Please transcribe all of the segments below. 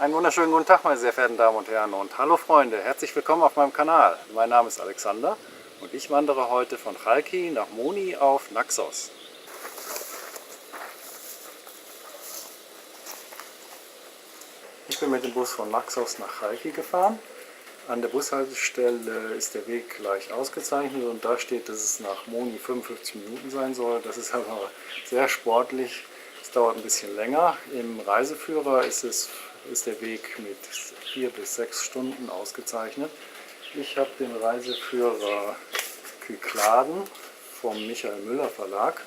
Einen wunderschönen guten Tag, meine sehr verehrten Damen und Herren, und hallo Freunde, herzlich willkommen auf meinem Kanal. Mein Name ist Alexander und ich wandere heute von Chalki nach Moni auf Naxos. Ich bin mit dem Bus von Naxos nach Chalki gefahren. An der Bushaltestelle ist der Weg gleich ausgezeichnet und da steht, dass es nach Moni 55 Minuten sein soll. Das ist aber sehr sportlich. Es dauert ein bisschen länger. Im Reiseführer ist der Weg mit 4 bis 6 Stunden ausgezeichnet. Ich habe den Reiseführer Kykladen vom Michael Müller Verlag.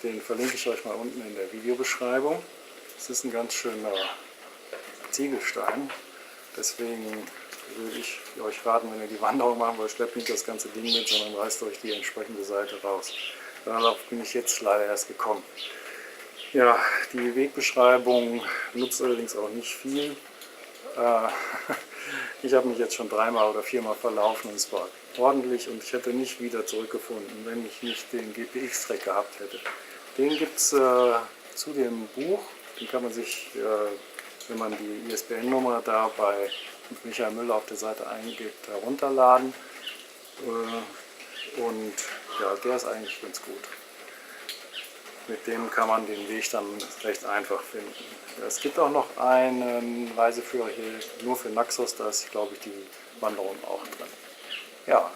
Den verlinke ich euch mal unten in der Videobeschreibung. Es ist ein ganz schöner Ziegelstein. Deswegen würde ich euch raten, wenn ihr die Wanderung machen wollt, schleppt nicht das ganze Ding mit, sondern reißt euch die entsprechende Seite raus. Darauf bin ich jetzt leider erst gekommen. Ja, die Wegbeschreibung nutzt allerdings auch nicht viel. Ich habe mich jetzt schon 3-mal oder 4-mal verlaufen und es war ordentlich und ich hätte nicht wieder zurückgefunden, wenn ich nicht den GPX-Track gehabt hätte. Den gibt es zu dem Buch, den kann man sich, wenn man die ISBN-Nummer da bei Michael Müller auf der Seite eingibt, herunterladen. Und ja, der ist eigentlich ganz gut. Mit dem kann man den Weg dann recht einfach finden. Es gibt auch noch einen Reiseführer hier nur für Naxos, da ist, glaube ich, die Wanderung auch drin. Ja,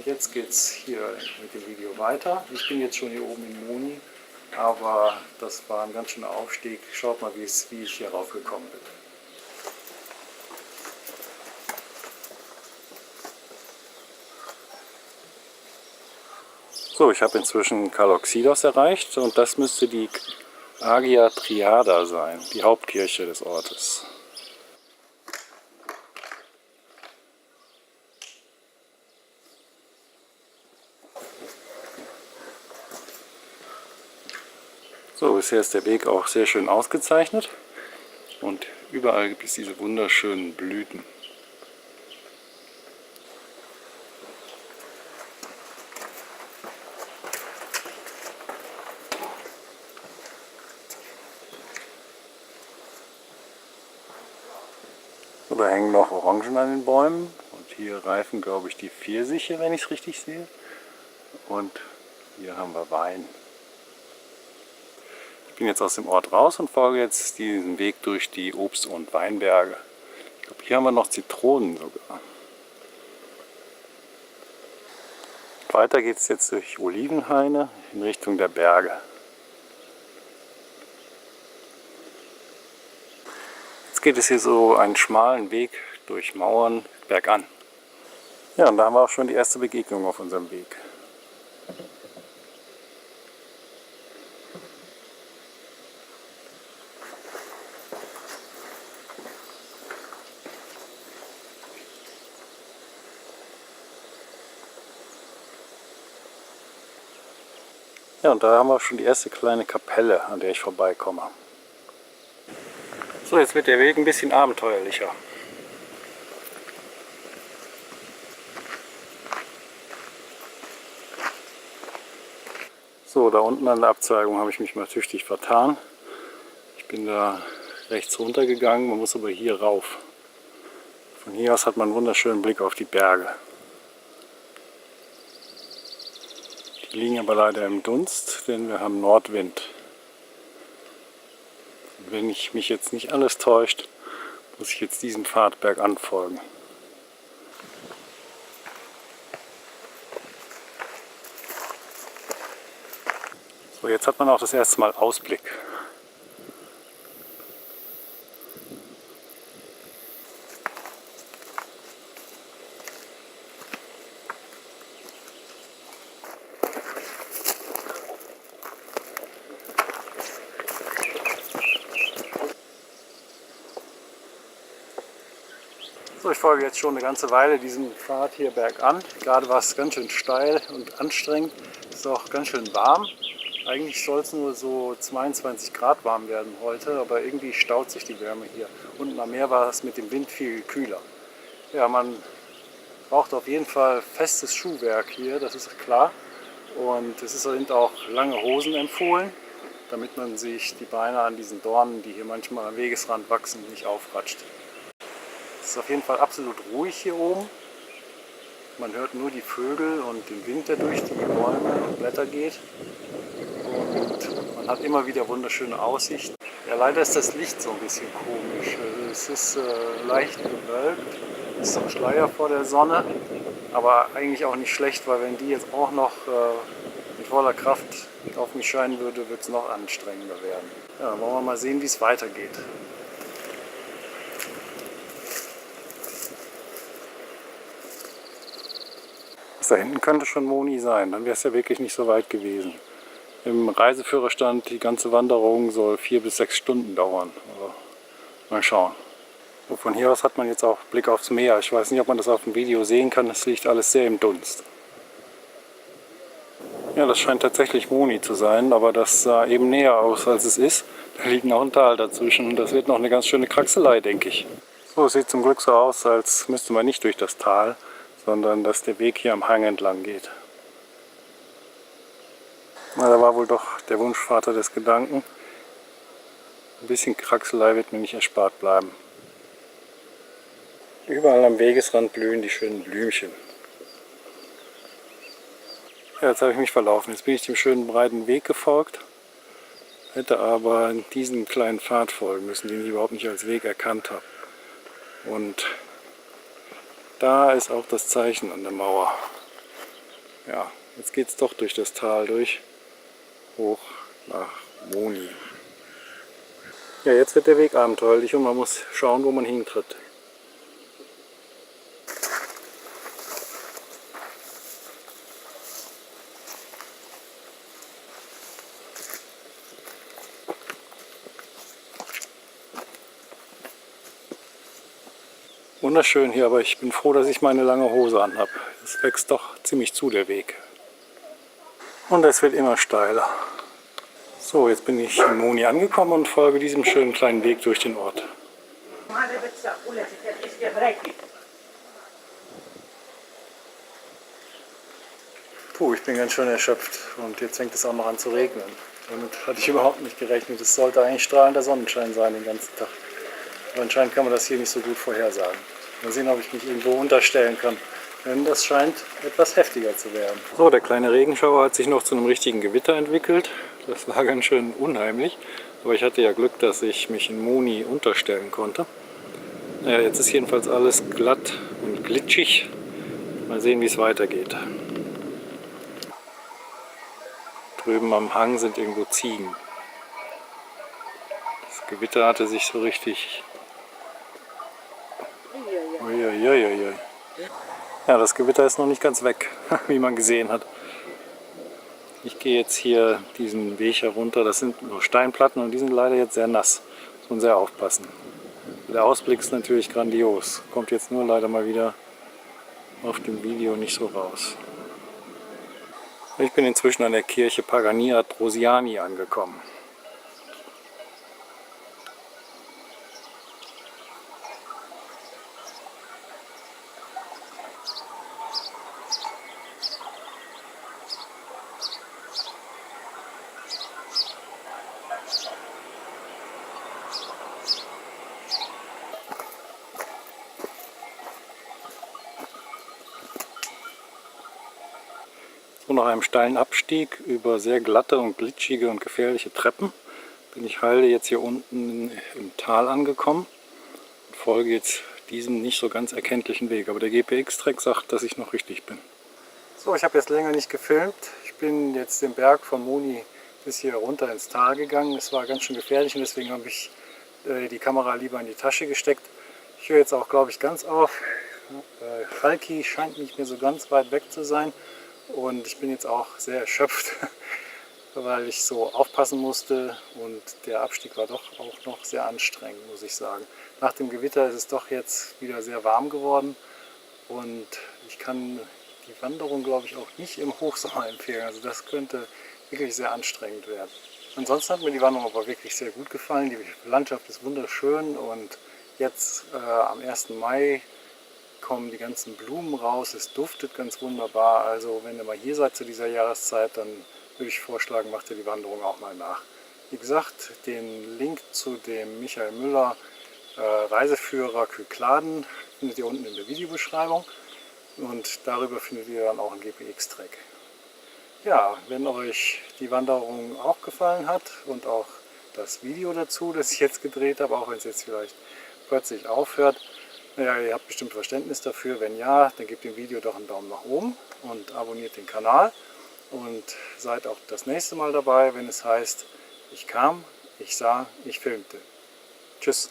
jetzt geht es hier mit dem Video weiter. Ich bin jetzt schon hier oben in Moni, aber das war ein ganz schöner Aufstieg. Schaut mal, wie ich hier raufgekommen bin. So, ich habe inzwischen Kaloxidos erreicht und das müsste die Agia Triada sein, die Hauptkirche des Ortes. So, bisher ist der Weg auch sehr schön ausgezeichnet und überall gibt es diese wunderschönen Blüten. So, da hängen noch Orangen an den Bäumen und hier reifen, glaube ich, die Pfirsiche, wenn ich es richtig sehe. Und hier haben wir Wein. Ich bin jetzt aus dem Ort raus und folge jetzt diesen Weg durch die Obst- und Weinberge. Ich glaube, hier haben wir noch Zitronen sogar. Weiter geht es jetzt durch Olivenhaine in Richtung der Berge. Jetzt geht es hier so einen schmalen Weg durch Mauern bergan. Ja, und da haben wir auch schon die erste Begegnung auf unserem Weg. Ja, und da haben wir schon die erste kleine Kapelle, an der ich vorbeikomme. So, jetzt wird der Weg ein bisschen abenteuerlicher. So, da unten an der Abzweigung habe ich mich mal tüchtig vertan. Ich bin da rechts runter gegangen, man muss aber hier rauf. Von hier aus hat man einen wunderschönen Blick auf die Berge. Die liegen aber leider im Dunst, denn wir haben Nordwind. Wenn ich mich jetzt nicht alles täuscht, muss ich jetzt diesem Pfad bergan folgen. So, jetzt hat man auch das erste Mal Ausblick. So, ich folge jetzt schon eine ganze Weile diesem Pfad hier bergan. Gerade war es ganz schön steil und anstrengend. Es ist auch ganz schön warm. Eigentlich soll es nur so 22 Grad warm werden heute, aber irgendwie staut sich die Wärme hier. Unten am Meer war es mit dem Wind viel kühler. Ja, man braucht auf jeden Fall festes Schuhwerk hier, das ist klar. Und es sind auch lange Hosen empfohlen. damit man sich die Beine an diesen Dornen, die hier manchmal am Wegesrand wachsen, nicht aufratscht. Es ist auf jeden Fall absolut ruhig hier oben. Man hört nur die Vögel und den Wind, der durch die Bäume und Blätter geht. Und man hat immer wieder wunderschöne Aussicht. Ja, leider ist das Licht so ein bisschen komisch. Also es ist leicht bewölkt, es ist so ein Schleier vor der Sonne, aber eigentlich auch nicht schlecht, weil wenn die jetzt auch noch mit voller Kraft auf mich scheinen würde, wird es noch anstrengender werden. Ja, dann wollen wir mal sehen, wie es weitergeht. Da hinten könnte schon Moni sein, dann wäre es ja wirklich nicht so weit gewesen. Im Reiseführer stand, die ganze Wanderung soll 4 bis 6 Stunden dauern. Also, mal schauen. Und von hier aus hat man jetzt auch Blick aufs Meer. Ich weiß nicht, ob man das auf dem Video sehen kann, das liegt alles sehr im Dunst. Ja, das scheint tatsächlich Moni zu sein, aber das sah eben näher aus, als es ist. Da liegt noch ein Tal dazwischen. Das wird noch eine ganz schöne Kraxelei, denke ich. So, es sieht zum Glück so aus, als müsste man nicht durch das Tal, sondern dass der Weg hier am Hang entlang geht. Na, da war wohl doch der Wunschvater des Gedanken. Ein bisschen Kraxelei wird mir nicht erspart bleiben. Überall am Wegesrand blühen die schönen Blümchen. Ja, jetzt habe ich mich verlaufen. Jetzt bin ich dem schönen breiten Weg gefolgt, hätte aber diesen kleinen Pfad folgen müssen, den ich überhaupt nicht als Weg erkannt habe. Und da ist auch das Zeichen an der Mauer. Ja, jetzt geht es doch durch das Tal durch, hoch nach Moni. Ja, jetzt wird der Weg abenteuerlich und man muss schauen, wo man hintritt. Wunderschön hier, aber ich bin froh, dass ich meine lange Hose anhabe. Es wächst doch ziemlich zu, der Weg. Und es wird immer steiler. So, jetzt bin ich in Moni angekommen und folge diesem schönen kleinen Weg durch den Ort. Puh, ich bin ganz schön erschöpft und jetzt fängt es auch noch an zu regnen. Damit hatte ich überhaupt nicht gerechnet. Es sollte eigentlich strahlender Sonnenschein sein den ganzen Tag. Aber anscheinend kann man das hier nicht so gut vorhersagen. Mal sehen, ob ich mich irgendwo unterstellen kann. Denn das scheint etwas heftiger zu werden. So, der kleine Regenschauer hat sich noch zu einem richtigen Gewitter entwickelt. Das war ganz schön unheimlich. Aber ich hatte ja Glück, dass ich mich in Moni unterstellen konnte. Naja, jetzt ist jedenfalls alles glatt und glitschig. Mal sehen, wie es weitergeht. Drüben am Hang sind irgendwo Ziegen. Das Gewitter hatte sich so richtig... Uiuiuiui. Ja, das Gewitter ist noch nicht ganz weg, wie man gesehen hat. Ich gehe jetzt hier diesen Weg herunter. Das sind nur Steinplatten und die sind leider jetzt sehr nass. Muss man sehr aufpassen. Der Ausblick ist natürlich grandios. Kommt jetzt nur leider mal wieder auf dem Video nicht so raus. Ich bin inzwischen an der Kirche Pagani ad Rosiani angekommen. So, nach einem steilen Abstieg über sehr glatte und glitschige und gefährliche Treppen bin ich heile jetzt hier unten im Tal angekommen und folge jetzt diesem nicht so ganz erkenntlichen Weg. Aber der GPX-Track sagt, dass ich noch richtig bin. So, ich habe jetzt länger nicht gefilmt. Ich bin jetzt den Berg von Moni bis hier runter ins Tal gegangen. Es war ganz schön gefährlich und deswegen habe ich die Kamera lieber in die Tasche gesteckt. Ich höre jetzt auch, glaube ich, ganz auf. Chalki scheint nicht mehr so ganz weit weg zu sein. Und ich bin jetzt auch sehr erschöpft, weil ich so aufpassen musste und der Abstieg war doch auch noch sehr anstrengend, muss ich sagen. Nach dem Gewitter ist es doch jetzt wieder sehr warm geworden und ich kann die Wanderung, glaube ich, auch nicht im Hochsommer empfehlen. Also das könnte wirklich sehr anstrengend werden. Ansonsten hat mir die Wanderung aber wirklich sehr gut gefallen. Die Landschaft ist wunderschön und jetzt am 1. Mai kommen die ganzen Blumen raus, es duftet ganz wunderbar. Also wenn ihr mal hier seid zu dieser Jahreszeit, dann würde ich vorschlagen, macht ihr die Wanderung auch mal nach. Wie gesagt, den Link zu dem Michael Müller Reiseführer Kykladen findet ihr unten in der Videobeschreibung und darüber findet ihr dann auch einen GPX-Track. Ja, wenn euch die Wanderung auch gefallen hat und auch das Video dazu, das ich jetzt gedreht habe, auch wenn es jetzt vielleicht plötzlich aufhört, naja, ihr habt bestimmt Verständnis dafür. Wenn ja, dann gebt dem Video doch einen Daumen nach oben und abonniert den Kanal und seid auch das nächste Mal dabei, wenn es heißt, ich kam, ich sah, ich filmte. Tschüss.